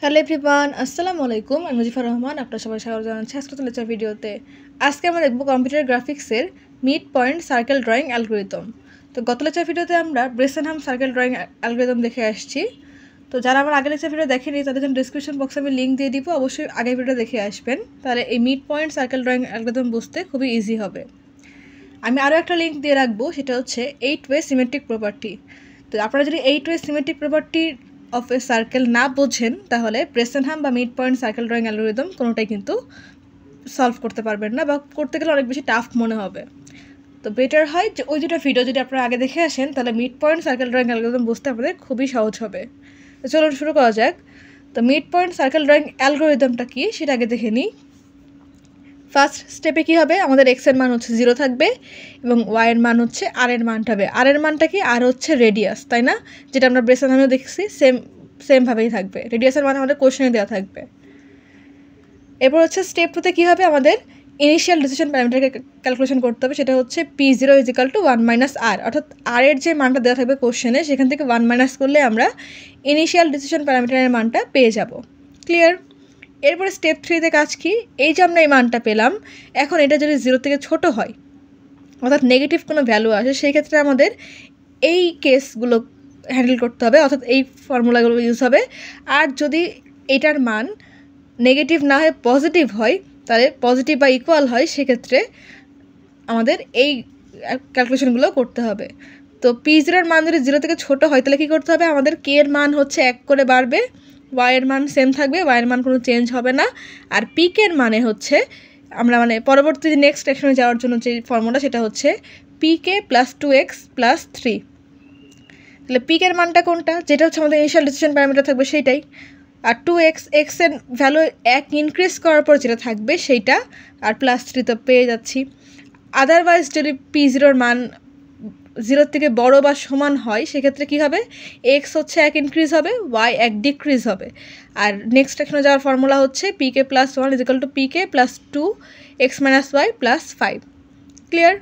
Hello everyone, আসসালামু আলাইকুম। আমি মুজিফার রহমান, আপনার সবাই স্বাগত জানাচ্ছি আজকের লেকচার ভিডিওতে। আজকে আমরা দেখব কম্পিউটার গ্রাফিক্সের mid point circle drawing algorithm. তো গত লেকচার ভিডিওতে আমরা ব্রেসেনহাম সার্কেল ড্রয়িং অ্যালগরিদম দেখে আসছি। তো যারা আমার আগের লেকচার ভিডিও দেখেনি তাদের জন্য ডিসক্রিপশন বক্সে আমি লিঙ্ক দিয়ে দিব, অবশ্যই আগের ভিডিও দেখে আসবেন, তাহলে এই mid point circle drawing algorithm বুঝতে খুবই ইজি হবে। আমি আরও একটা লিঙ্ক দিয়ে রাখবো, সেটা হচ্ছে 8-way সিমেট্রিক প্রপার্টি। তো আপনারা যদি 8-way symmetric property of A circle না বোঝেন তাহলে ব্রেসেনহাম বা mid point circle drawing algorithm কোনোটাই কিন্তু সলভ করতে পারবেন না, বা করতে গেলে অনেক বেশি টাফ মনে হবে। তো বেটার হয় যে ওই দুটো ভিডিও যদি আপনারা আগে দেখে আসেন তাহলে mid point circle drawing algorithm বুঝতে আপনাদের খুবই সহজ হবে। তো চলুন শুরু করা যাক। তো মিড পয়েন্ট সার্কেল ড্রয়িং অ্যালগরিদমটা কি সেটা আগে দেখে নিই। ফার্স্ট স্টেপে কী হবে, আমাদের এক্সের মান হচ্ছে 0 থাকবে এবং ওয়াইয়ের মান হচ্ছে আর এর মানটা হবে। আর এর মানটা কি, আর হচ্ছে রেডিয়াস, তাই না? যেটা আমরা ব্রেসেনহামেও দেখছি, সেমভাবেই থাকবে। রেডিয়াসের মান আমাদের কোশ্চেনে দেওয়া থাকবে। এরপর হচ্ছে স্টেপ 2তে কী হবে, আমাদের ইনিশিয়াল ডিসিশন প্যারামিটারকে ক্যালকুলেশন করতে হবে। সেটা হচ্ছে P0 = 1 - r, অর্থাৎ আর এর যে মানটা দেওয়া থাকবে কোশ্চেনে সেখান থেকে 1 মাইনাস করলে আমরা ইনিশিয়াল ডিসিশন প্যারামিটারের মানটা পেয়ে যাব। ক্লিয়ার? এরপরে স্টেপ 3তে কাজ কি, এই যে আমরা এই মানটা পেলাম, এখন এটা যদি 0 থেকে ছোট হয়, অর্থাৎ নেগেটিভ কোনো ভ্যালু আসে, সেই ক্ষেত্রে আমাদের এই কেসগুলো হ্যান্ডেল করতে হবে, অর্থাৎ এই ফর্মুলাগুলো ইউজ হবে। আর যদি এটার মান নেগেটিভ না হয়ে পজিটিভ হয়, তাহলে পজিটিভ বা ইকুয়াল হয়, সেক্ষেত্রে আমাদের এই ক্যালকুলেশনগুলো করতে হবে। তো P0 মান যদি 0 থেকে ছোট হয় তাহলে কী করতে হবে, আমাদের K এর মান হচ্ছে 1 করে বাড়বে, ওয়াইয়ের মান সেম থাকবে, ওয়াইয়ের মান কোনো চেঞ্জ হবে না। আর পিকে এর মানে হচ্ছে আমরা পরবর্তী নেক্সট অ্যাকশনে যাওয়ার জন্য যে ফর্মুলা সেটা হচ্ছে পিকে + 2x + 3। তাহলে পিকের মানটা কোনটা, যেটা হচ্ছে আমাদের ইনিশিয়াল ডিসিশন প্যারামিটার থাকবে সেইটাই। আর 2x, এর ভ্যালু 1 ইনক্রিজ করার পর যেটা থাকবে সেইটা, আর +3 তো পেয়ে যাচ্ছি। আদারওয়াইজ যদি P0 মান 0 থেকে বড় বা সমান হয় সেক্ষেত্রে কী হবে, এক্স হচ্ছে 1 ইনক্রিজ হবে, ওয়াই 1 ডিক্রিজ হবে। আর নেক্সট অ্যাকশনে যাওয়ার ফর্মুলা হচ্ছে পিকে + 1 = পিকে + 2x - y + 5। ক্লিয়ার?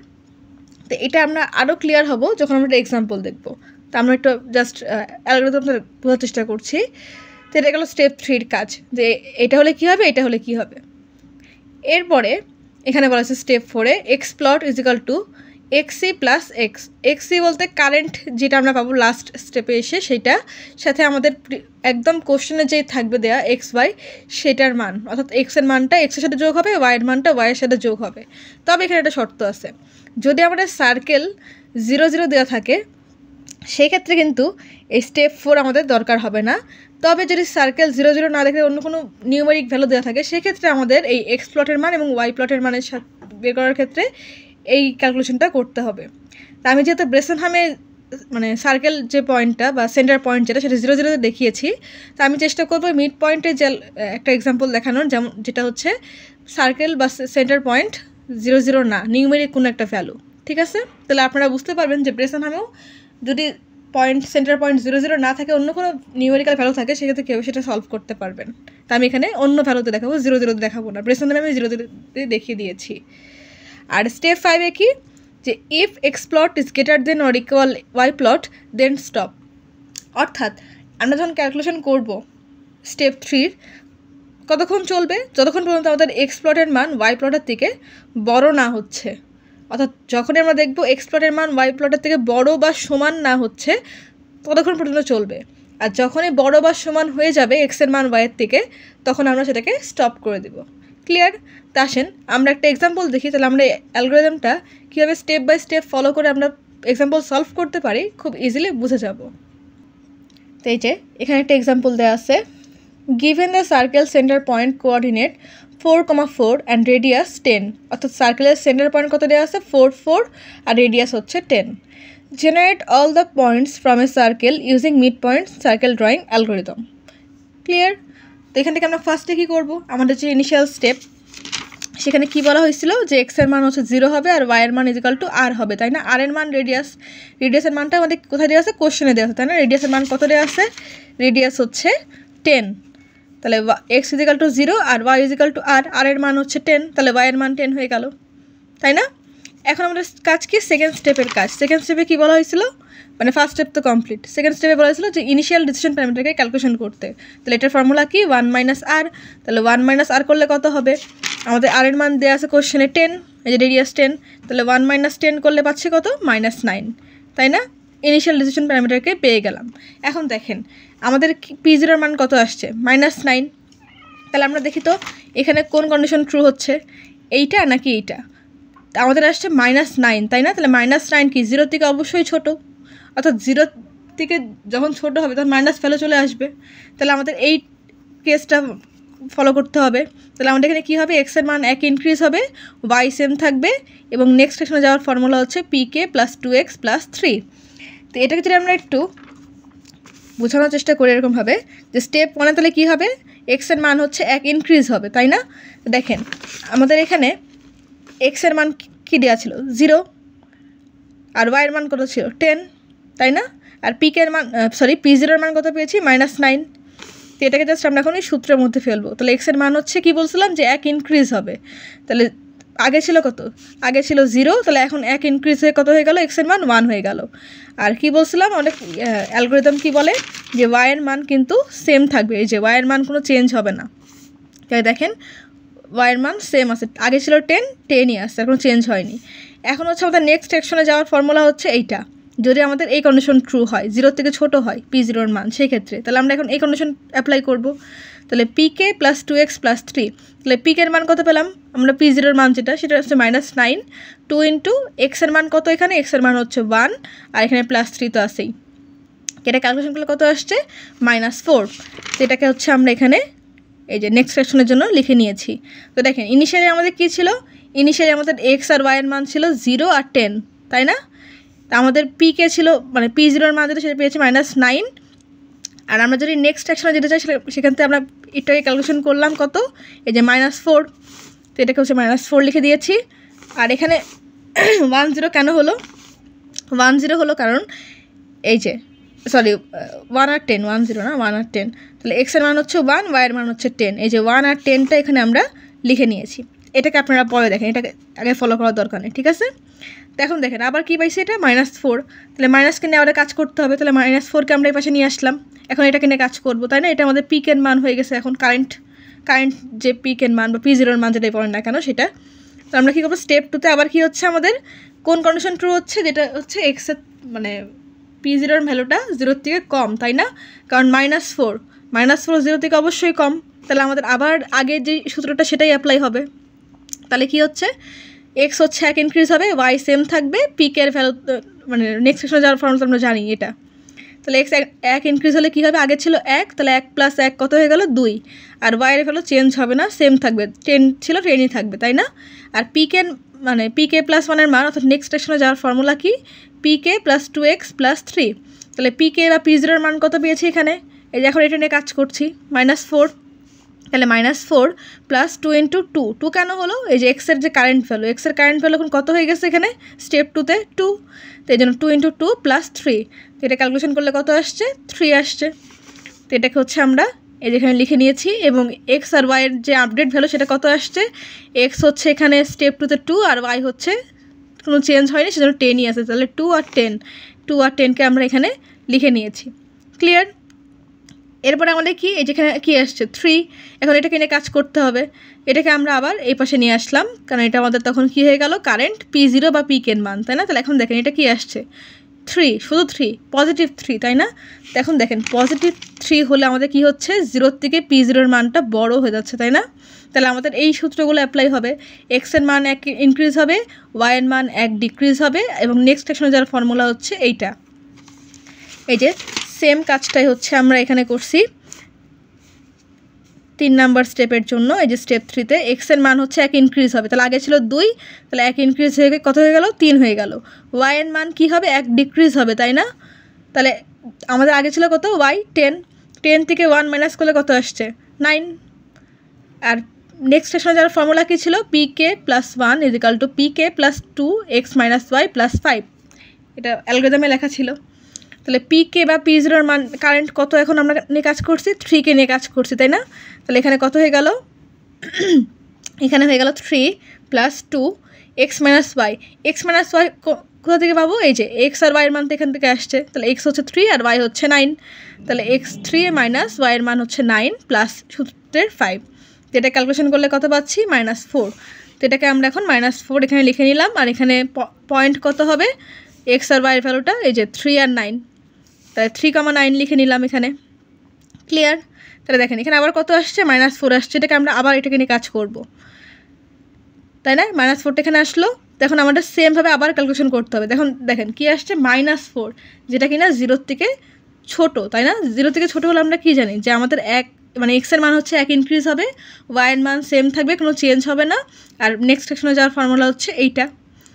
তো এটা আমরা আরও ক্লিয়ার হব যখন আমরা একটা এক্সাম্পল দেখব। তো আমরা একটু জাস্ট অ্যালগরিদমটা বোঝার চেষ্টা করছি। তো এটা গেল স্টেপ 3 কাজ, যে এটা হলে কী হবে, এটা হলে কী হবে। এরপরে এখানে বলা হচ্ছে স্টেপ 4-এ x plot = xc + x। xc বলতে কারেন্ট যেটা আমরা পাবো লাস্ট স্টেপে এসে, সেইটা সাথে আমাদের একদম কোশ্চেনে যেই থাকবে দেয়া xy সেটার মান, অর্থাৎ x এর মানটা x এর সাথে যোগ হবে, y এর মানটা y এর সাথে যোগ হবে। তবে এখানে একটা শর্ত আছে, যদি আমাদের সার্কেল 0 0 দেওয়া থাকে সেই ক্ষেত্রে কিন্তু এই স্টেপ 4 আমাদের দরকার হবে না। তবে যদি সার্কেল 0 0 না দেখে অন্য কোনো নিউমেরিক ভ্যালু দেওয়া থাকে সেক্ষেত্রে আমাদের এই এক্স প্লটের মান এবং ওয়াই প্লটের মানের সাথে বের করার ক্ষেত্রে এই ক্যালকুলেশনটা করতে হবে। তা আমি যেহেতু ব্রেসেনহামে সার্কেল যে পয়েন্টটা বা সেন্টার পয়েন্ট যেটা, সেটা 0 0 দেখিয়েছি, তা আমি চেষ্টা করবো মিড পয়েন্টে যে একটা এক্সাম্পল দেখানোর, যেটা হচ্ছে সার্কেল বা সেন্টার পয়েন্ট 0 0 না, নিউমেরিক কোনো একটা ভ্যালু। ঠিক আছে? তাহলে আপনারা বুঝতে পারবেন যে ব্রেসেনহামেও যদি সেন্টার পয়েন্ট 0 0 না থাকে, অন্য কোনো নিউমেরিক্যাল ভ্যালু থাকে, সেক্ষেত্রে কেউ সেটা সলভ করতে পারবেন। তা আমি এখানে অন্য ভ্যালুতে দেখাবো, 0 0 দেখাবো না, ব্রেসেনহামে আমি 0 0 দেখিয়ে দিয়েছি। আর স্টেপ 5-এ কি, যে if x plot is greater than or equal y plot then stop। অর্থাৎ আমরা যখন ক্যালকুলেশন করব স্টেপ 3 কতক্ষণ চলবে, যতক্ষণ পর্যন্ত আমাদের x প্লটের মান y প্লটের থেকে বড় না হচ্ছে। অর্থাৎ যখনই আমরা দেখব x প্লটের মান y প্লটের থেকে বড় বা সমান না হচ্ছে ততক্ষণ পর্যন্ত চলবে। আর যখনই বড় বা সমান হয়ে যাবে x এর মান y এর থেকে, তখন আমরা সেটাকে স্টপ করে দেব। ক্লিয়ার? তা আসেন আমরা একটা এক্সাম্পল দেখি, তাহলে আমরা অ্যালগরিদমটা কীভাবে স্টেপ বাই স্টেপ ফলো করে আমরা এক্সাম্পল সলভ করতে পারি খুব ইজিলি বুঝে যাব। তো এই যে এখানে একটা এক্সাম্পল দেওয়া আছে, given the circle center point coordinate 4,4 and radius 10, অর্থাৎ সার্কেলের সেন্টার পয়েন্ট কত দেওয়া আছে, 4 4, আর রেডিয়াস হচ্ছে 10। Generate all the points from a circle using mid point circle drawing algorithm. Clear? তো এখান থেকে আমরা ফার্স্টে কী করবো, আমাদের যে ইনিশিয়াল স্টেপ সেখানে কি বলা হয়েছিল যে x এর মান হচ্ছে 0 হবে আর y এর মান = r হবে, তাই না? r এর মান রেডিয়াসের মানটা আমাদের কোথায় দেওয়া আছে, কোশ্চেনে দেওয়া আছে, তাই না? রেডিয়াসের মান কত দেওয়া আছে, রেডিয়াস হচ্ছে 10। তাহলে x = 0 আর y = r, r এর মান হচ্ছে 10, তাহলে y এর মান 10 হয়ে গেল, তাই না? এখন আমাদের কাজ কি, সেকেন্ড স্টেপের কাজ। সেকেন্ড স্টেপে কী বলা হয়েছিল, মানে ফার্স্ট স্টেপ তো কমপ্লিট। সেকেন্ড স্টেপে বলা হয়েছিল যে ইনিশিয়াল ডিসিশন প্যারামিটারকে ক্যালকুলেশন করতে। তাহলে এটার ফর্মুলা কি 1 - r। তাহলে 1 - r করলে কত হবে, আমাদের r এর মান দেওয়া আছে কোশ্চেনে 10, এই যে রেডিয়াস 10, তাহলে 1 - 10 করলে পাচ্ছি কত -9, তাই না? ইনিশিয়াল ডিসিশন প্যারামিটারকে পেয়ে গেলাম। এখন দেখেন আমাদের p0 এর মান কত আসছে -9। তাহলে আমরা দেখি তো এখানে কোন কন্ডিশন ট্রু হচ্ছে, এইটা নাকি এইটা। আমাদের আসছে -9, তাই না? তাহলে -9 কি 0 থেকে অবশ্যই ছোট, অর্থাৎ 0 থেকে যখন ছোট হবে তখন মাইনাস ভ্যালু চলে আসবে। তাহলে আমাদের এই কেসটা ফলো করতে হবে। তাহলে আমাদের এখানে কী হবে, এক্সের মান 1 ইনক্রিজ হবে, ওয়াই সেম থাকবে, এবং নেক্সট সেকশনে যাওয়ার ফর্মুলা হচ্ছে pk + 2x + 3। তো এটাকে যদি আমরা একটু বোঝানোর চেষ্টা করি এরকমভাবে যে স্টেপ 1 তাহলে কী হবে, এক্সের মান হচ্ছে 1 ইনক্রিজ হবে, তাই না? দেখেন আমাদের এখানে এক্সের মান কী দেওয়া ছিল 0, আর ওয়াইয়ের মান কত ছিল 10, তাই না? আর p0 এর মান কত পেয়েছি -9। তো এটাকে জাস্ট আমরা এখন এই সূত্রের মধ্যে ফেলবো। তাহলে এক্সের মান হচ্ছে কি বলছিলাম যে 1 ইনক্রিজ হবে। তাহলে আগে ছিল কত, আগে ছিল 0, তাহলে এখন 1 ইনক্রিজ হয়ে কত হয়ে গেল, এক্সের মান 1 হয়ে গেল। আর কি বলছিলাম, অনেক অ্যালগরিদম কি বলে যে ওয়াইয়ের মান কিন্তু সেম থাকবে, এই যে ওয়াইয়ের মান কোনো চেঞ্জ হবে না। তাই দেখেন ওয়াইয়ের মান সেম আছে, আগে ছিল 10ই আসছে, এখন চেঞ্জ হয়নি। এখন হচ্ছে আমাদের নেক্সট সেকশনে যাওয়ার ফর্মুলা হচ্ছে এইটা, যদি আমাদের এই কন্ডিশন ট্রু হয়, 0 থেকে ছোট হয় p0 এর মান, সেই ক্ষেত্রে তাহলে আমরা এখন এই কন্ডিশন অ্যাপ্লাই করব। তাহলে pk + 2x + 3, তাহলে pk এর মান কত পেলাম আমরা, p0 এর মান যেটা সেটা হচ্ছে -9, 2 × x এর মান কত, এখানে x এর মান হচ্ছে 1, আর এখানে +3 তো আছেই। এটা ক্যালকুলেশন করলে কত আসছে -4। তো এটাকে হচ্ছে আমরা এখানে এই যে নেক্সট সেকশনের জন্য লিখে নিয়েছি। তো দেখেন ইনিশিয়ালি আমাদের কী ছিল, ইনিশিয়ালি আমাদের এক্স আর ওয়াইয়ের মান ছিল 0 আর 10, তাই না? তা আমাদের পিকে ছিল মানে p0 এর মান যেটা সেটা পেয়েছি -9। আর আমরা যদি নেক্সট সেকশনে যেতে চাই সেখান থেকে আমরা এটাকে ক্যালকুলেশন করলাম কত, এই যে -4। তো এটাকে হচ্ছে -4 লিখে দিয়েছি। আর এখানে 10 কেন হলো, 10 হলো কারণ এই যে 1 আর 10, 10 না 1 আর 10, তাহলে এক্সের মান হচ্ছে 1, ওয়াইয়ের মান হচ্ছে 10, এই যে 1 আর 10টা এখানে আমরা লিখে নিয়েছি। এটাকে আপনারা পরে দেখেন, এটাকে আগে ফলো করার দরকার নেই, ঠিক আছে? তো এখন দেখেন আবার কী পাইছি, এটা -4, তাহলে মাইনাসকে নিয়ে আবার কাজ করতে হবে। তাহলে -4কে আমরা এই পাশে নিয়ে আসলাম, এখন এটাকে নিয়ে কাজ করবো, তাই না? এটা আমাদের পিকের মান হয়ে গেছে, এখন কারেন্ট যে পিকের মান বা p0 এর মান যেটাই পড়েন না কেন সেটা। তো আমরা কী করবো, স্টেপ 2তে আবার কী হচ্ছে আমাদের কোন কন্ডিশন ট্রু হচ্ছে, যেটা হচ্ছে এক্সের মানে p0 এর ভ্যালুটা 0 থেকে কম, তাই না? কারণ -4 0 থেকে অবশ্যই কম, তাহলে আমাদের আবার আগের যে সূত্রটা সেটাই অ্যাপ্লাই হবে। তাহলে কি হচ্ছে, এক্স হচ্ছে 1 ইনক্রিজ হবে, ওয়াই সেম থাকবে, পিকের ভ্যালু মানে নেক্সট সেকশনে যাওয়ার ফর্মুলা আমরা জানি এটা। তাহলে এক্স 1 ইনক্রিজ হলে কী হবে, আগে ছিল 1, তাহলে 1 + 1 কত হয়ে গেল 2, আর ওয়াইয়ের ভ্যালু চেঞ্জ হবে না, সেম থাকবে, 10 ছিল 10ই থাকবে, তাই না? আর পিকের মানে pk + 1 এর মান, অর্থাৎ নেক্সট সেকশনে যাওয়ার ফর্মুলা কি pk + 2x + 3। তাহলে pk বা p0 এর মান কত পেয়েছি এখানে, এই যে এখন এটা নিয়ে কাজ করছি -4, তাহলে -4 + 2 × 2 কেন হলো, এই যে এক্সের যে কারেন্ট ভ্যালু, এক্সের কারেন্ট ভ্যালু এখন কত হয়ে গেছে এখানে স্টেপ 2তে 2, তো এই জন্য 2 × 2 + 3। তো এটা ক্যালকুলেশন করলে কত আসছে 3 আসছে। তো এটাকে হচ্ছে আমরা এই যেখানে লিখে নিয়েছি, এবং এক্স আর ওয়াইয়ের যে আপডেট ভ্যালু সেটা কত আসছে, এক্স হচ্ছে এখানে স্টেপ 2তে 2, আর ওয়াই হচ্ছে কোনো চেঞ্জ হয়নি সেজন্য 10ই আছে, তাহলে 2 আর 10কে আমরা এখানে লিখে নিয়েছি। ক্লিয়ার? এরপরে আমাদের কি এই যেখানে কি আসছে 3, এখন এটাকে নিয়ে কাজ করতে হবে। এটাকে আমরা আবার এই পাশে নিয়ে আসলাম, কারণ এটা আমাদের তখন কি হয়ে গেল কারেন্ট p0 বা পিকের মান, তাই না? তাহলে এখন দেখেন এটা কি আসছে 3, শুধু 3, +3, তাই না? তো এখন দেখেন +3 হলে আমাদের কি হচ্ছে 0 থেকে p0 এর মানটা বড় হয়ে যাচ্ছে, তাই না? তাহলে আমাদের এই সূত্রগুলো অ্যাপ্লাই হবে, এক্সের মান 1 ইনক্রিজ হবে, ওয়াইয়ের মান 1 ডিক্রিজ হবে, এবং নেক্সট সেকশনে যাওয়ার ফর্মুলা হচ্ছে এইটা। এই যে সেম কাজটাই হচ্ছে আমরা এখানে করছি 3 নাম্বার স্টেপের জন্য। এই যে স্টেপ 3তে এক্সের মান হচ্ছে 1 ইনক্রিজ হবে, তাহলে আগে ছিল 2, তাহলে 1 ইনক্রিজ হয়ে কত হয়ে গেল 3 হয়ে গেল। ওয়াইয়ের মান কি হবে 1 ডিক্রিজ হবে, তাই না? তাহলে আমাদের আগে ছিল কত ওয়াই 10 থেকে 1 মাইনাস করলে কত আসছে 9। আর নেক্সট সেকশনে যাওয়ার ফর্মুলা কী ছিল pk + 1 = pk + 2x - y + 5, এটা অ্যালগরিদমে লেখা ছিল। তাহলে পিকে বা p0 এর মান কারেন্ট কত, এখন আমরা নিয়ে কাজ করছি 3কে নিয়ে কাজ করছি, তাই না? তাহলে এখানে কত হয়ে গেল, এখানে হয়ে গেল 3 + 2 x - y, x - y কোথা থেকে পাবো? এই যে এক্স আর ওয়াইয়ের মান তো এখান থেকে আসছে, তাহলে এক্স হচ্ছে 3 আর ওয়াই হচ্ছে 9, তাহলে x3 মাইনাস ওয়াইয়ের মান হচ্ছে 9 প্লাস সূত্রের 5, তো এটা ক্যালকুলেশন করলে কত পাচ্ছি? -4। তো এটাকে আমরা এখন -4 এখানে লিখে নিলাম, আর এখানে পয়েন্ট কত হবে? এক্স আর ওয়াইয়ের ভ্যালুটা এই যে 3 আর 9, তাহলে 3,9 লিখে নিলাম এখানে। ক্লিয়ার? তাহলে দেখেন এখানে আবার কত আসছে? -4 আসছে, এটাকে আমরা আবার এটাকে নিয়ে কাজ করব, তাই না? -4টা এখানে আসলো, এখন আমাদের সেমভাবে আবার ক্যালকুলেশন করতে হবে। দেখেন কি আসছে? -4, যেটা কিনা 0 থেকে ছোট, তাই না? 0 থেকে ছোট হলে আমরা কি জানি যে আমাদের মানে এক্সের মান হচ্ছে 1 ইনক্রিজ হবে, ওয়াইয়ের মান সেম থাকবে, কোনো চেঞ্জ হবে না, আর নেক্সট সেকশনে যাওয়ার ফর্মুলা হচ্ছে এইটা।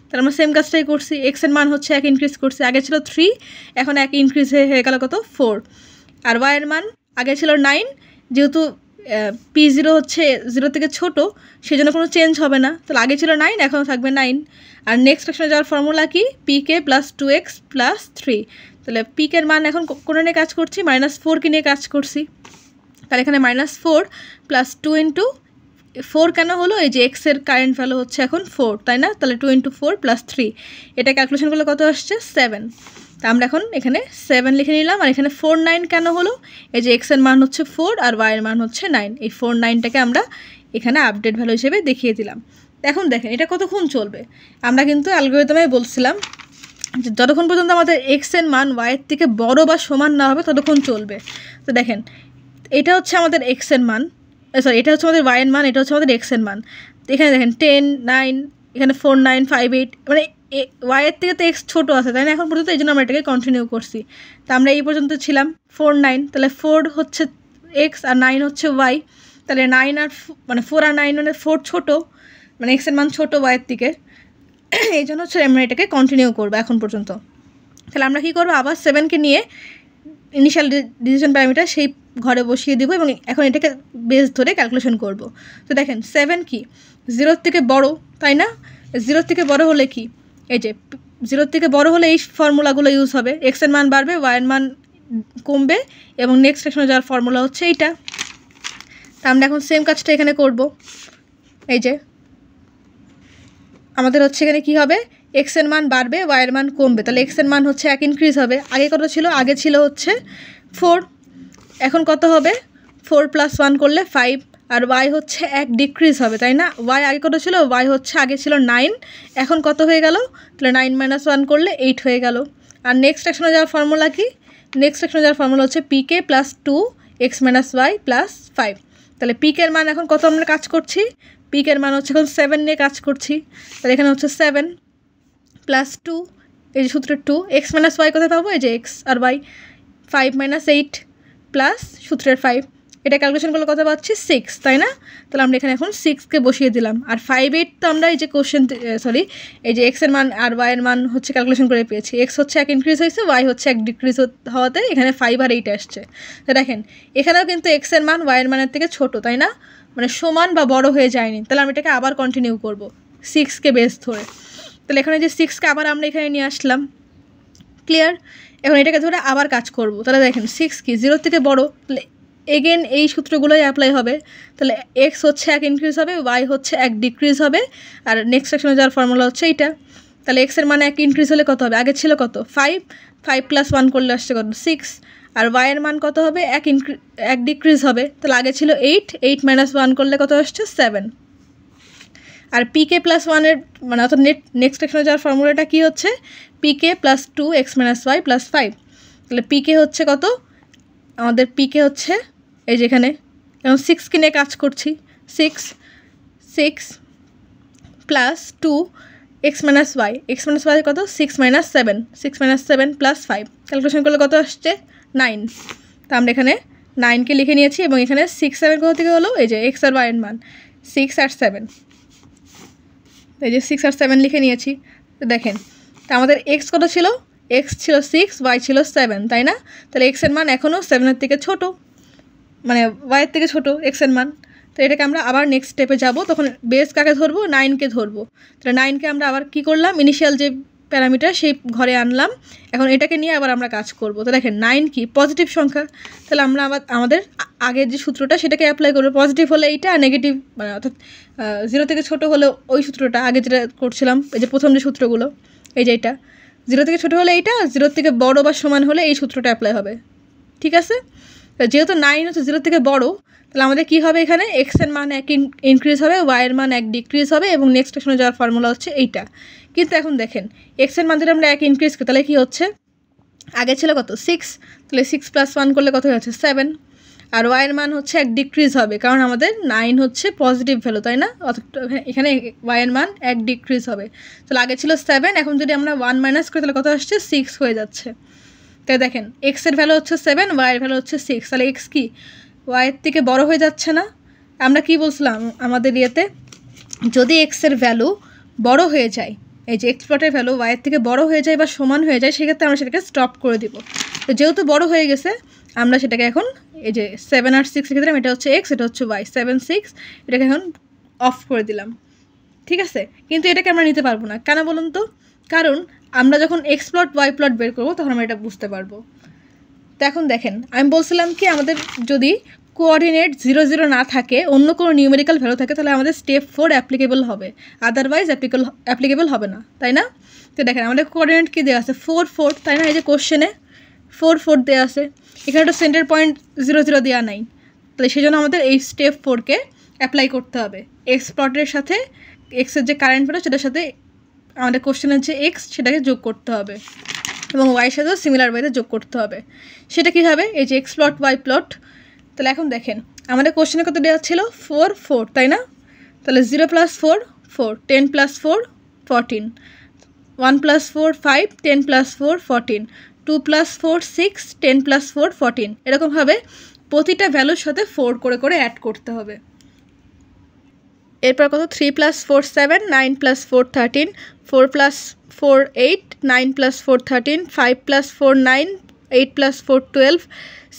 তাহলে আমরা সেম কাজটাই করছি, এক্সের মান হচ্ছে 1 ইনক্রিজ করছি, আগে ছিল 3, এখন 1 ইনক্রিজ হয়ে গেল কত? 4, আর ওয়াইয়ের মান আগে ছিল 9, যেহেতু P0 হচ্ছে 0 থেকে ছোট, সেই জন্য কোনো চেঞ্জ হবে না, তাহলে আগে ছিল 9, এখনও থাকবে 9, আর নেক্সট সেকশনে যাওয়ার ফর্মুলা কি? PK + 2x + 3, তাহলে পিকের মান এখন কোন নিয়ে কাজ করছি? -4কে নিয়ে কাজ করছি, তাহলে এখানে -4 + 2 × 4 কেন হলো? এই যে এক্সের কারেন্ট ভ্যালু হচ্ছে এখন 4, তাই না? তাহলে 2 × 4 + 3, এটা ক্যালকুলেশন করলে কত আসছে? 7। তা আমরা এখন এখানে 7 লিখে নিলাম, আর এখানে 4 9 কেন হলো? এই যে এক্সের মান হচ্ছে 4 আর ওয়াইয়ের মান হচ্ছে 9, এই 4 9টাকে আমরা এখানে আপডেট ভ্যালু হিসেবে দেখিয়ে দিলাম। এখন দেখেন এটা কতক্ষণ চলবে? আমরা কিন্তু অ্যালগরিদমে বলছিলাম যে যতক্ষণ পর্যন্ত আমাদের এক্সের মান ওয়াইয়ের থেকে বড় বা সমান না হবে ততক্ষণ চলবে। তো দেখেন এটা হচ্ছে আমাদের এক্সের মান, সরি এটা হচ্ছে আমাদের ওয়াইয়ের মান, এটা হচ্ছে আমাদের এক্সের মান। তো এখানে দেখেন 10 9, এখানে 4 9 5 8, মানে ওয়াইয়ের থেকে তো এক্স ছোটো আছে, তাই না? এখন পর্যন্ত এই জন্য আমরা এটাকে কন্টিনিউ করছি। তো আমরা এই পর্যন্ত ছিলাম 4 9, তাহলে 4 হচ্ছে এক্স আর 9 হচ্ছে ওয়াই, তাহলে 9 আর মানে 4 আর 9 মানে 4 ছোটো, মানে এক্সের মান ছোটো ওয়াইয়ের থেকে, এই জন্য হচ্ছে আমরা এটাকে কন্টিনিউ করবো এখন পর্যন্ত। তাহলে আমরা কী করবো? আবার 7কে নিয়ে ইনিশিয়াল ডিসিশন প্যারামিটার সেই ঘরে বসিয়ে দেবো, এবং এখন এটাকে বেস ধরে ক্যালকুলেশন করব। তো দেখেন 7 কি? 0 থেকে বড়, তাই না? 0 থেকে বড় হলে কি? এই যে 0 থেকে বড় হলে এই ফর্মুলাগুলো ইউজ হবে, এক্সের মান বাড়বে, ওয়াইয়ের মান কমবে, এবং নেক্সট সেকশনে যাওয়ার ফর্মুলা হচ্ছে এইটা। তা আমরা এখন সেম কাজটা এখানে করব। এই যে আমাদের হচ্ছে এখানে কী হবে? এক্সের মান বাড়বে, ওয়াইয়ের মান কমবে, তাহলে এক্সের মান হচ্ছে 1 ইনক্রিজ হবে, আগে কত ছিল? আগে ছিল হচ্ছে 4, এখন কত হবে? 4 + 1 করলে 5, আর ওয়াই হচ্ছে 1 ডিক্রিজ হবে, তাই না? ওয়াই আগে কত ছিল? ওয়াই হচ্ছে আগে ছিল 9, এখন কত হয়ে গেল? তাহলে 9 - 1 করলে 8 হয়ে গেল। আর নেক্সট সেকশনে যাওয়ার ফর্মুলা কি? নেক্সট সেকশনে যাওয়ার ফর্মুলা হচ্ছে PK + 2x - y + 5, তাহলে পিকের মান এখন কত আমরা কাজ করছি? পিকের মান হচ্ছে এখন 7 নিয়ে কাজ করছি, তাহলে এখানে হচ্ছে 7 + 2, এই যে সূত্রের 2, x - y কোথায় পাবো? এই যে x আর y, 5 - 8 প্লাস সূত্রের 5, এটা ক্যালকুলেশন করলে কত পাচ্ছি? 6, তাই না? তাহলে আমরা এখানে এখন 6কে বসিয়ে দিলাম, আর 5 8 তো আমরা এই যে এই যে এক্সের মান আর ওয়াইয়ের মান হচ্ছে ক্যালকুলেশন করে পেয়েছি, এক্স হচ্ছে 1 ইনক্রিজ হয়েছে, ওয়াই হচ্ছে 1 ডিক্রিজ হওয়াতে এখানে 5 আর 8 আসছে। তো দেখেন এখানেও কিন্তু এক্সের মান ওয়াইয়ের মানের থেকে ছোট, তাই না? মানে সমান বা বড় হয়ে যায়নি, তাহলে আমি এটাকে আবার কন্টিনিউ করব 6কে বেস ধরে। তাহলে এখানে যে 6কে আবার আমরা এখানে নিয়ে আসলাম। ক্লিয়ার? এখন এটাকে ধরে আবার কাজ করব। তাহলে দেখেন 6 কি? 0 থেকে বড়, তাহলে এগেন এই সূত্রগুলোই অ্যাপ্লাই হবে, তাহলে এক্স হচ্ছে 1 ইনক্রিজ হবে, ওয়াই হচ্ছে 1 ডিক্রিজ হবে, আর নেক্সট সেকশনে যাওয়ার ফর্মুলা হচ্ছে এইটা। তাহলে এক্সের মানে 1 ইনক্রিজ হলে কত হবে? আগে ছিল কত? 5, 5 + 1 করলে আসছে কত? 6, আর ওয়াইয়ের মান কত হবে? 1 ডিক্রিজ হবে, তাহলে আগে ছিল 8, 8 - 1 করলে কত আসছে? 7, আর PK + 1 এর মানে অর্থাৎ নেক্সট সেকশনে যাওয়ার ফর্মুলাটা কী হচ্ছে? PK + 2x - y + 5, তাহলে পিকে হচ্ছে কত? আমাদের পিকে হচ্ছে এই যেখানে, এখন 6কে নিয়ে কাজ করছি, 6 + 2x - y, x - y কত? 6 - 7, 6 - 7 + 5, ক্যালকুলেশন করলে কত আসছে? 9। তা আমরা এখানে 9কে লিখে নিয়েছি, এবং এখানে 6 7 কোথা থেকে হলো? এই যে এক্স আর ওয়াইয়ের মান 6 আর 7, এই যে 6 আর 7 লিখে নিয়েছি। তো দেখেন তা আমাদের এক্স কত ছিল? এক্স ছিল 6, ওয়াই ছিল 7, তাই না? তাহলে এক্সের মান এখনও 7-এর থেকে ছোটো, মানে ওয়াইয়ের থেকে ছোটো এক্সের মান। তো এটাকে আমরা আবার নেক্সট স্টেপে যাব, তখন বেস কাকে ধরবো? 9কে ধরবো। তাহলে 9কে আমরা আবার কী করলাম? ইনিশিয়াল যে প্যারামিটার সেই ঘরে আনলাম, এখন এটাকে নিয়ে আবার আমরা কাজ করব। তো দেখেন 9 কি? পজিটিভ সংখ্যা, তাহলে আমরা আবার আমাদের আগের যে সূত্রটা সেটাকে অ্যাপ্লাই করবো। পজিটিভ হলে এইটা, আর নেগেটিভ মানে অর্থাৎ 0 থেকে ছোটো হলে ওই সূত্রটা আগে যেটা করছিলাম, এই যে প্রথম যে সূত্রগুলো, এই যে এটা। 0 থেকে ছোটো হলে এইটা, 0 থেকে বড় বা সমান হলে এই সূত্রটা অ্যাপ্লাই হবে। ঠিক আছে, যেহেতু 9 হচ্ছে 0 থেকে বড়, তাহলে আমাদের কী হবে, এখানে এক্সের মান 1 ইনক্রিজ হবে, ওয়াইয়ের মান 1 ডিক্রিজ হবে, এবং নেক্সট স্টেশনে যাওয়ার ফর্মুলা হচ্ছে এইটা। কিন্তু এখন দেখেন এক্সের মান যদি আমরা 1 ইনক্রিজ করি তাহলে কী হচ্ছে, আগে ছিল কত 6, তাহলে 6 + 1 করলে কত হচ্ছে 7, আর ওয়াইয়ের মান হচ্ছে 1 ডিক্রিজ হবে, কারণ আমাদের 9 হচ্ছে পজিটিভ ভ্যালু, তাই না? এখানে ওয়াইয়ের মান 1 ডিক্রিজ হবে। তাহলে আগে ছিল 7, এখন যদি আমরা 1 মাইনাস করি তাহলে কত আসছে 6 হয়ে যাচ্ছে। তাই দেখেন এক্সের ভ্যালু হচ্ছে 7, ওয়াইয়ের ভ্যালু হচ্ছে 6, তাহলে এক্স কি ওয়াইয়ের থেকে বড় হয়ে যাচ্ছে না? আমরা কি বলছিলাম আমাদের ইয়েতে, যদি এক্সের ভ্যালু বড় হয়ে যায়, এই যে এক্স প্লটের ভ্যালু ওয়াইয়ের থেকে বড় হয়ে যায় বা সমান হয়ে যায়, সেক্ষেত্রে আমরা সেটাকে স্টপ করে দিব। তো যেহেতু বড় হয়ে গেছে, আমরা সেটাকে এখন এই যে 7 আর 6 ক্ষেত্রে এটা হচ্ছে এক্স, এটা হচ্ছে ওয়াই, 7 6 এটাকে এখন অফ করে দিলাম। ঠিক আছে, কিন্তু এটাকে আমরা নিতে পারবো না, কেন বলুন তো? কারণ আমরা যখন এক্স প্লট ওয়াই প্লট বের করবো তখন আমরা এটা বুঝতে পারবো। তো এখন দেখেন আমি বলছিলাম কি, আমাদের যদি কোঅর্ডিনেট 0 0 না থাকে, অন্য কোনো নিউমেরিক্যাল ভ্যালু থাকে, তাহলে আমাদের স্টেপ 4 অ্যাপ্লিকেবল হবে, আদারওয়াইজ অ্যাপ্লিকেবল হবে না, তাই না? তো দেখেন আমাদের কোঅর্ডিনেট কী দেওয়া আছে 4 4, তাই না? এই যে কোশ্চেনে 4 4 দেওয়া আছে, এখানে একটা সেন্টার পয়েন্ট 0 0 দেওয়া নাই, তাহলে সেই জন্য আমাদের এই স্টেপ 4কে অ্যাপ্লাই করতে হবে। এক্স প্লটের সাথে এক্সের যে কারেন্ট ভ্যালু সেটার সাথে আমাদের কোশ্চেনের যে এক্স সেটাকে যোগ করতে হবে, এবং ওয়াইয়ের সাথেও সিমিলার ওয়েতে যোগ করতে হবে। সেটা কী হবে, এই যে এক্স প্লট ওয়াই প্লট। তাহলে এখন দেখেন আমাদের কোশ্চেনে কত দেওয়া ছিল 4 4, তাই না? তাহলে 0 + 4 4, 10 + 4 14, 1 + 4 5, 10 + 4 14, 2 + 4 6, 10 + 4 14, এরকমভাবে প্রতিটা ভ্যালুর সাথে 4 করে করে অ্যাড করতে হবে। এরপর কত 3 + 4 7, 9 + 4 13, 4 + 4 8, 9 + 4 13, 5 + 4 9, 8 + 4 12,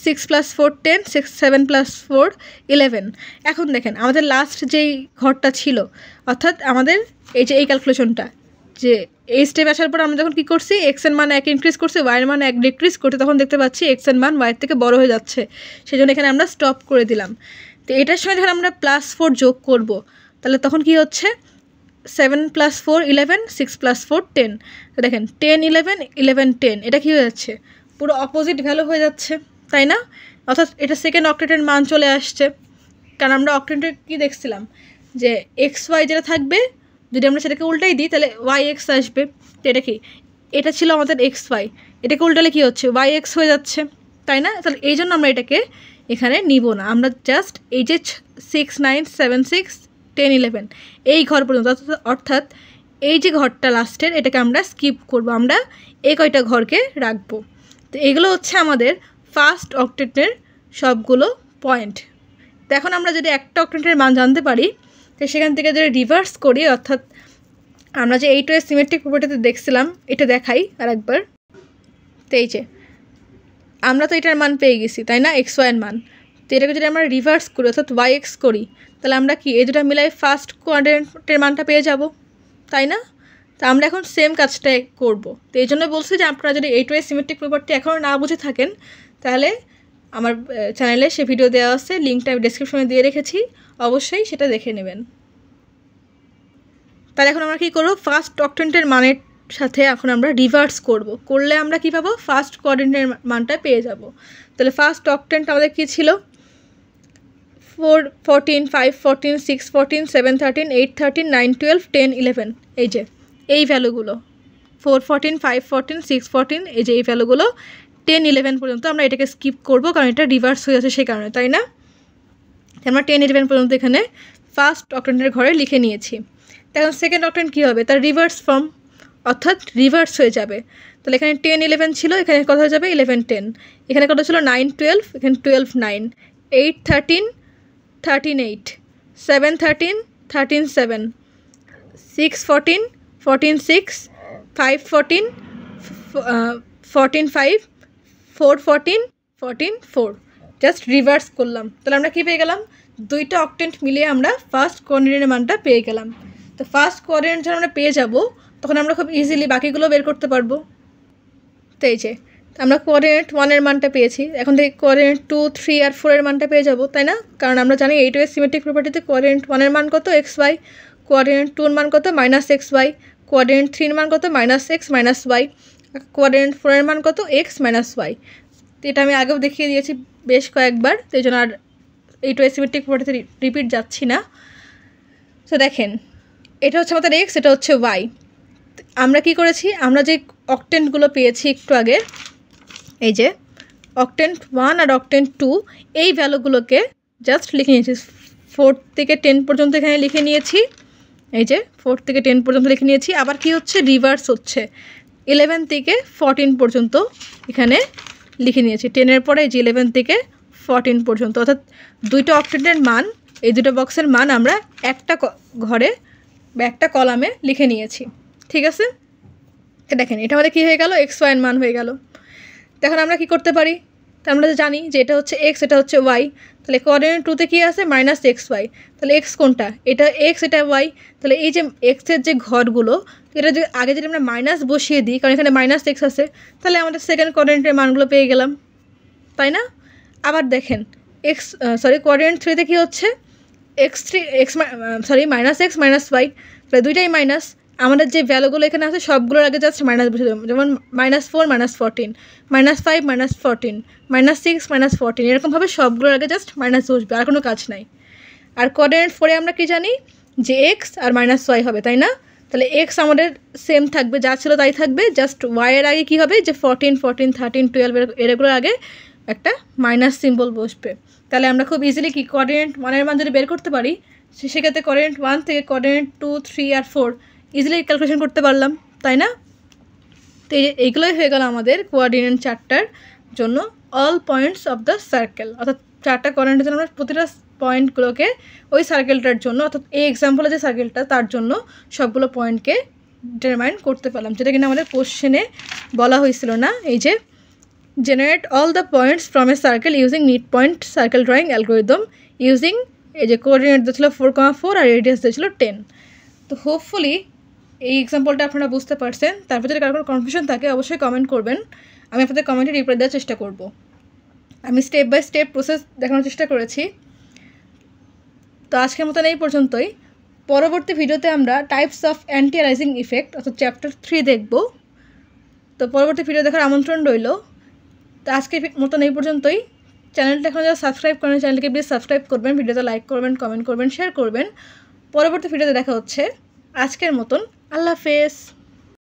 6 + 4 10, 7 + 4 11। এখন দেখেন আমাদের লাস্ট যেই ঘরটা ছিল, অর্থাৎ আমাদের এই যে এই ক্যালকুলেশনটা, যে এই স্টেপ আসার পর আমরা যখন কী করছি, এক্সের মান 1 ইনক্রিজ করছি, ওয়াইয়ের মান 1 ডিক্রিজ করতে, তখন দেখতে পাচ্ছি এক্সের মান ওয়াইয়ের থেকে বড় হয়ে যাচ্ছে, সেই জন্য এখানে আমরা স্টপ করে দিলাম। তো এটার সঙ্গে যখন আমরা +4 যোগ করব, তাহলে তখন কি হচ্ছে 7 + 4 11, 6 + 4 10। তো দেখেন 10 11 11 10, এটা কী হয়ে যাচ্ছে, পুরো অপোজিট ভ্যালু হয়ে যাচ্ছে, তাই না? অর্থাৎ এটা সেকেন্ড অক্টেটের মান চলে আসছে, কারণ আমরা অক্টেটে কী দেখছিলাম, যে এক্স ওয়াই যেটা থাকবে, যদি আমরা সেটাকে উল্টাই দিই তাহলে ওয়াই এক্স আসবে। তো এটা কি, এটা ছিল আমাদের এক্স ওয়াই, এটাকে উল্টালে কী হচ্ছে ওয়াই এক্স হয়ে যাচ্ছে, তাই না? তাহলে এই জন্য আমরা এটাকে এখানে নিব না, আমরা জাস্ট এই যে 6 9 7 6 10 11 এই ঘর পর্যন্ত, অর্থাৎ এই যে ঘরটা লাস্টের, এটাকে আমরা স্কিপ করব, আমরা এই কয়টা ঘরকে রাখবো। তো এগুলো হচ্ছে আমাদের ফার্স্ট অক্টেটের সবগুলো পয়েন্ট। তো এখন আমরা যদি একটা অক্টেটের মান জানতে পারি, তো সেখান থেকে যদি রিভার্স করি, অর্থাৎ আমরা যে এইটা সিমেট্রিক প্রপার্টিতে দেখছিলাম, এটা দেখাই আর একবার। তো এই যে আমরা তো এটার মান পেয়ে গেছি, তাই না, এক্স ওয়াইয়ের মান। তো এটাকে যদি আমরা রিভার্স করি, অর্থাৎ ওয়াই এক্স করি, তাহলে আমরা কি এই দুটা মিলাই ফার্স্ট কোঅর্ডিনেটের মানটা পেয়ে যাব, তাই না? তো আমরা এখন সেম কাজটাই করব। তো এই জন্য বলছি যে আপনারা যদি এইটা সিমেট্রিক প্রপার্টি এখনও না বুঝে থাকেন, তাহলে আমার চ্যানেলে সে ভিডিও দেওয়া আছে, লিঙ্কটা আমি ডেসক্রিপশনে দিয়ে রেখেছি, অবশ্যই সেটা দেখে নেবেন। তাহলে এখন আমরা কী করব, ফার্স্ট অক্টেটের মানের সাথে এখন আমরা রিভার্স করলে আমরা কী পাবো, ফার্স্ট কোঅর্ডিনেটের মানটা পেয়ে যাব। তাহলে ফার্স্ট অক্টেট আমাদের কী ছিল, 4 14 5 14 6 14 7 13 8 13 9 12 10 11, এই যে এই ভ্যালুগুলো 4 14 5 14 6 14, এই যে এই ভ্যালুগুলো 10 11 পর্যন্ত আমরা এটাকে স্কিপ করব, কারণ এটা রিভার্স হয়ে আছে সেই কারণে, তাই না? আমরা 10 11 পর্যন্ত এখানে ফার্স্ট অক্টেটের ঘরে লিখে নিয়েছি। এখন সেকেন্ড অক্টেট কী হবে, তার রিভার্স ফর্ম, অর্থাৎ রিভার্স হয়ে যাবে। তাহলে এখানে 10 11 ছিল, এখানে কত হয়ে যাবে 11 10, এখানে কত ছিল 9 12, এখানে 12 9, 8 13 13 8, 7 13 13 7, 6 14 14 6, 5 14 14 5, 4 14 14 4, জাস্ট রিভার্স করলাম। তাহলে আমরা কী পেয়ে গেলাম, দুইটা অক্টেট মিলিয়ে আমরা ফার্স্ট কোঅর্ডিনেটের মানটা পেয়ে গেলাম। তো ফার্স্ট কোঅর্ডিনেট যখন আমরা পেয়ে যাব, তখন আমরা খুব ইজিলি বাকিগুলো বের করতে পারবো। তো এই যে আমরা কোঅর্ডিনেট 1-এর মানটা পেয়েছি, এখন থেকে কোঅর্ডিনেট 2 3 আর 4-এর মানটা পেয়ে যাব, তাই না? কারণ আমরা জানি এইটা সিমেট্রিক প্রপার্টিতে কোঅর্ডিনেট 1-এর মান কত এক্স ওয়াই, কোঅর্ডিনেট 2-এর মান কত -এক্স ওয়াই, কোঅর্ডিনেট 3-এর মান কত -x - y, কোয়াড্রেন্ট 4 এর মান কত এক্স মাইনাস ওয়াই। তো এটা আমি আগেও দেখিয়ে দিয়েছি বেশ কয়েকবার, তো এই জন্য আর এই টু সিমেট্রিক প্রপার্টিতে রিপিট যাচ্ছি না। তো দেখেন এটা হচ্ছে আমাদের এক্স, এটা হচ্ছে ওয়াই। আমরা কি করেছি, আমরা যে অকটেন্টগুলো পেয়েছি একটু আগে, এই যে অকটেন্ট 1 আর অকটেন্ট 2, এই ভ্যালুগুলোকে জাস্ট লিখে নিয়েছি 4 থেকে 10 পর্যন্ত এখানে লিখে নিয়েছি। এই যে 4 থেকে 10 পর্যন্ত লিখে নিয়েছি। আবার কি হচ্ছে, রিভার্স হচ্ছে 11 থেকে 14 পর্যন্ত এখানে লিখে নিয়েছি। 10-এর পরে এই যে 11 থেকে 14 পর্যন্ত, অর্থাৎ দুইটা অকটেন্টের মান, এই দুটো বক্সের মান আমরা একটা ঘরে বা একটা কলামে লিখে নিয়েছি। ঠিক আছে, দেখেন এটা আমাদের কী হয়ে গেল, এক্স ওয়াইয়ের মান হয়ে গেল। এখন আমরা কি করতে পারি, তো আমরা জানি যে এটা হচ্ছে এক্স, এটা হচ্ছে ওয়াই, তাহলে কোঅর্ডিনেট 2-তে কী আছে মাইনাস এক্স ওয়াই, তাহলে এক্স কোনটা, এটা এক্স এটা ওয়াই, তাহলে এই যে এক্সের যে ঘরগুলো, এটা যদি আগে যদি আমরা মাইনাস বসিয়ে দিই, কারণ এখানে মাইনাস এক্স আছে, তাহলে আমাদের সেকেন্ড কোঅর্ডিনেটের মানগুলো পেয়ে গেলাম, তাই না? আবার দেখেন কোঅর্ডিনেট 3-তে কী হচ্ছে মাইনাস এক্স মাইনাস ওয়াই, তাহলে দুইটাই মাইনাস। আমাদের যে ভ্যালুগুলো এখানে আছে সবগুলোর আগে জাস্ট মাইনাস বসে দেবো, যেমন -4 -14, -5 -14, -6 -14, এরকমভাবে সবগুলোর আগে জাস্ট মাইনাস বসবে, আর কোনো কাজ নাই। আর কোঅর্ডিনেট 4-এ আমরা কি জানি যে এক্স আর মাইনাস ওয়াই হবে, তাই না? তাহলে এক্স আমাদের সেম থাকবে, যা ছিল তাই থাকবে, জাস্ট ওয়াইয়ের আগে কী হবে, যে 14, 14, 13, 12 এগুলোর আগে একটা মাইনাস সিম্বল বসবে। তাহলে আমরা খুব ইজিলি কি কোঅর্ডিনেট 1-এর মান যদি বের করতে পারি, সেক্ষেত্রে কোঅর্ডিনেট 1 থেকে কোঅর্ডিনেট 2, 3 আর 4 ইজিলি ক্যালকুলেশন করতে পারলাম, তাই না? তো এইগুলোই হয়ে গেল আমাদের কোঅর্ডিনেট 4টার জন্য all points of the circle, অর্থাৎ 4টা কোঅর্ডিনেটের জন্য আমরা প্রতিটা পয়েন্টগুলোকে ওই সার্কেলটার জন্য, অর্থাৎ এই এক্সাম্পলে যে সার্কেলটা তার জন্য সবগুলো পয়েন্টকে ডিটারমাইন করতে পারলাম, যেটা কিনা আমাদের কোশ্চেনে বলা হয়েছিল না, এই যে generate all the points from a circle using midpoint circle drawing algorithm using এই যে কোঅর্ডিনেট দিয়েছিল 4,4 আর রেডিয়াস দিয়েছিল 10। তো হোপফুলি এই এক্সাম্পলটা আপনারা বুঝতে পারছেন। তারপর যদি কারো কোনো কনফিউশন থাকে অবশ্যই কমেন্ট করবেন, আমি আপনাদের কমেন্টে রিপ্লাই দেওয়ার চেষ্টা করব। আমি স্টেপ বাই স্টেপ প্রসেস দেখানোর চেষ্টা করেছি। তো আজকের মতন এই পর্যন্তই। পরবর্তী ভিডিওতে আমরা টাইপস অফ অ্যান্টি অ্যালাইজিং ইফেক্ট অর্থাৎ চ্যাপ্টার 3 দেখব। তো পরবর্তী ভিডিও দেখার আমন্ত্রণ রইল। তো আজকের মতন এই পর্যন্তই। চ্যানেলটা এখন যারা সাবস্ক্রাইব করেন চ্যানেলকে প্লিজ সাবস্ক্রাইব করবেন, ভিডিওতে লাইক করবেন, কমেন্ট করবেন, শেয়ার করবেন। পরবর্তী ভিডিওতে দেখা হচ্ছে। আজকের মতন আল্লাহ হাফেজ।